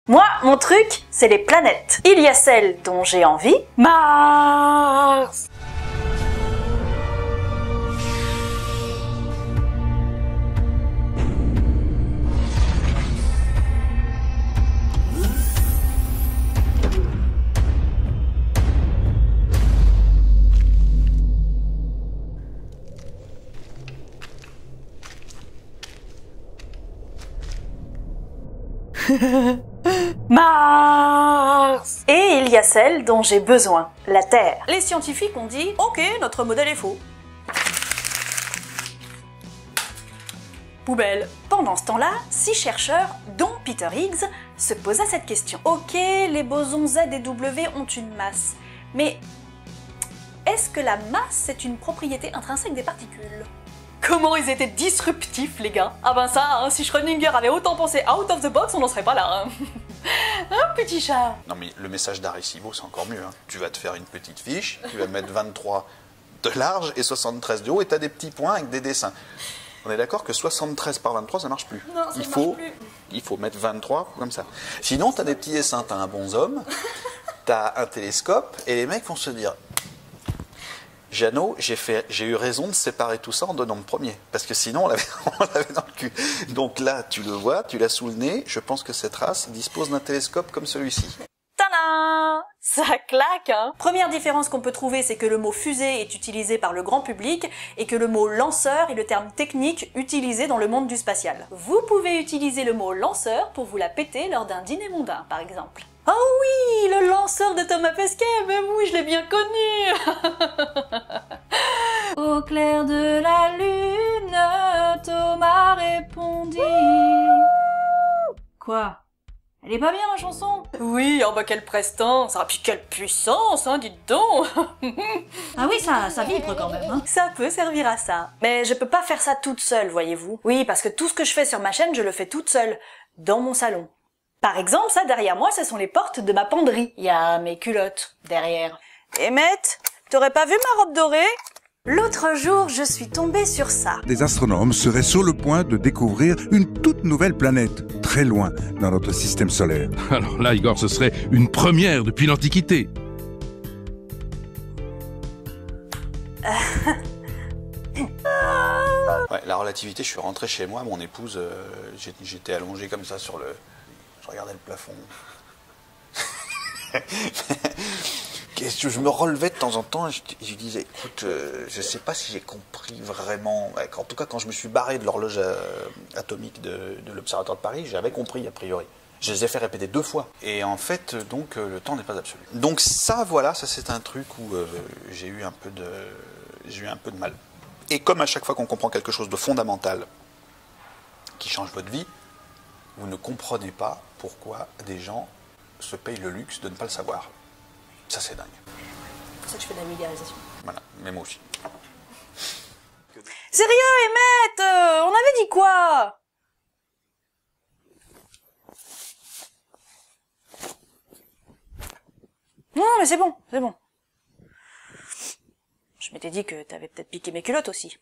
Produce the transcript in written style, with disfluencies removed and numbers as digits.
Moi, mon truc, c'est les planètes. Il y a celles dont j'ai envie. Mars! Mars! Et il y a celle dont j'ai besoin, la Terre. Les scientifiques ont dit « Ok, notre modèle est faux. » Poubelle. Pendant ce temps-là, 6 chercheurs, dont Peter Higgs, se posaient cette question. Ok, les bosons Z et W ont une masse, mais est-ce que la masse est une propriété intrinsèque des particules? Comment ils étaient disruptifs, les gars. Ah ben ça, hein, si Schrödinger avait autant pensé out of the box, on n'en serait pas là. Hein. Un petit chat. Non mais le message d'Arecibo, c'est encore mieux. Hein. Tu vas te faire une petite fiche, tu vas mettre 23 de large et 73 de haut, et tu as des petits points avec des dessins. On est d'accord que 73 par 23, ça marche plus. Non, ça marche plus. Il faut mettre 23 comme ça. Sinon, tu as des petits dessins, tu as un bonhomme, tu as un télescope, et les mecs vont se dire... Jeannot, j'ai eu raison de séparer tout ça en donnant le premier, parce que sinon on l'avait dans le cul. Donc là, tu le vois, tu l'as sous le nez, je pense que cette race dispose d'un télescope comme celui-ci. Tadam! Ça claque, hein. Première différence qu'on peut trouver, c'est que le mot fusée est utilisé par le grand public et que le mot lanceur est le terme technique utilisé dans le monde du spatial. Vous pouvez utiliser le mot lanceur pour vous la péter lors d'un dîner mondain, par exemple. Oh oui, le lanceur de Thomas Pesquet, mais oui, je l'ai bien connu. Au clair de la lune, Thomas répondit... Quoi? Elle est pas bien, ma chanson? Oui, oh bah quelle prestance, ah puis quelle puissance, hein, dites donc. Ah oui, ça vibre quand même, hein. Ça peut servir à ça. Mais je peux pas faire ça toute seule, voyez-vous. Oui, parce que tout ce que je fais sur ma chaîne, je le fais toute seule, dans mon salon. Par exemple, ça, derrière moi, ce sont les portes de ma penderie. Il y a mes culottes, derrière. Emmett, t'aurais pas vu ma robe dorée? L'autre jour, je suis tombée sur ça. Des astronomes seraient sur le point de découvrir une toute nouvelle planète, très loin dans notre système solaire. Alors là, Igor, ce serait une première depuis l'Antiquité. Ouais, la relativité, je suis rentré chez moi, mon épouse, j'étais allongé comme ça sur le... Je regardais le plafond. Je me relevais de temps en temps et je disais, écoute, je sais pas si j'ai compris vraiment. En tout cas, quand je me suis barré de l'horloge atomique de l'Observatoire de Paris, j'avais compris a priori. Je les ai fait répéter 2 fois. Et en fait, donc, le temps n'est pas absolu. Donc ça, voilà, ça c'est un truc où j'ai eu un peu de mal. Et comme à chaque fois qu'on comprend quelque chose de fondamental qui change votre vie, vous ne comprenez pas pourquoi des gens se payent le luxe de ne pas le savoir. Ça, c'est dingue. C'est pour ça que je fais de la vulgarisation. Voilà, mais moi aussi. Sérieux, Emmett, on avait dit quoi? Non, mais c'est bon, c'est bon. Je m'étais dit que t'avais peut-être piqué mes culottes aussi.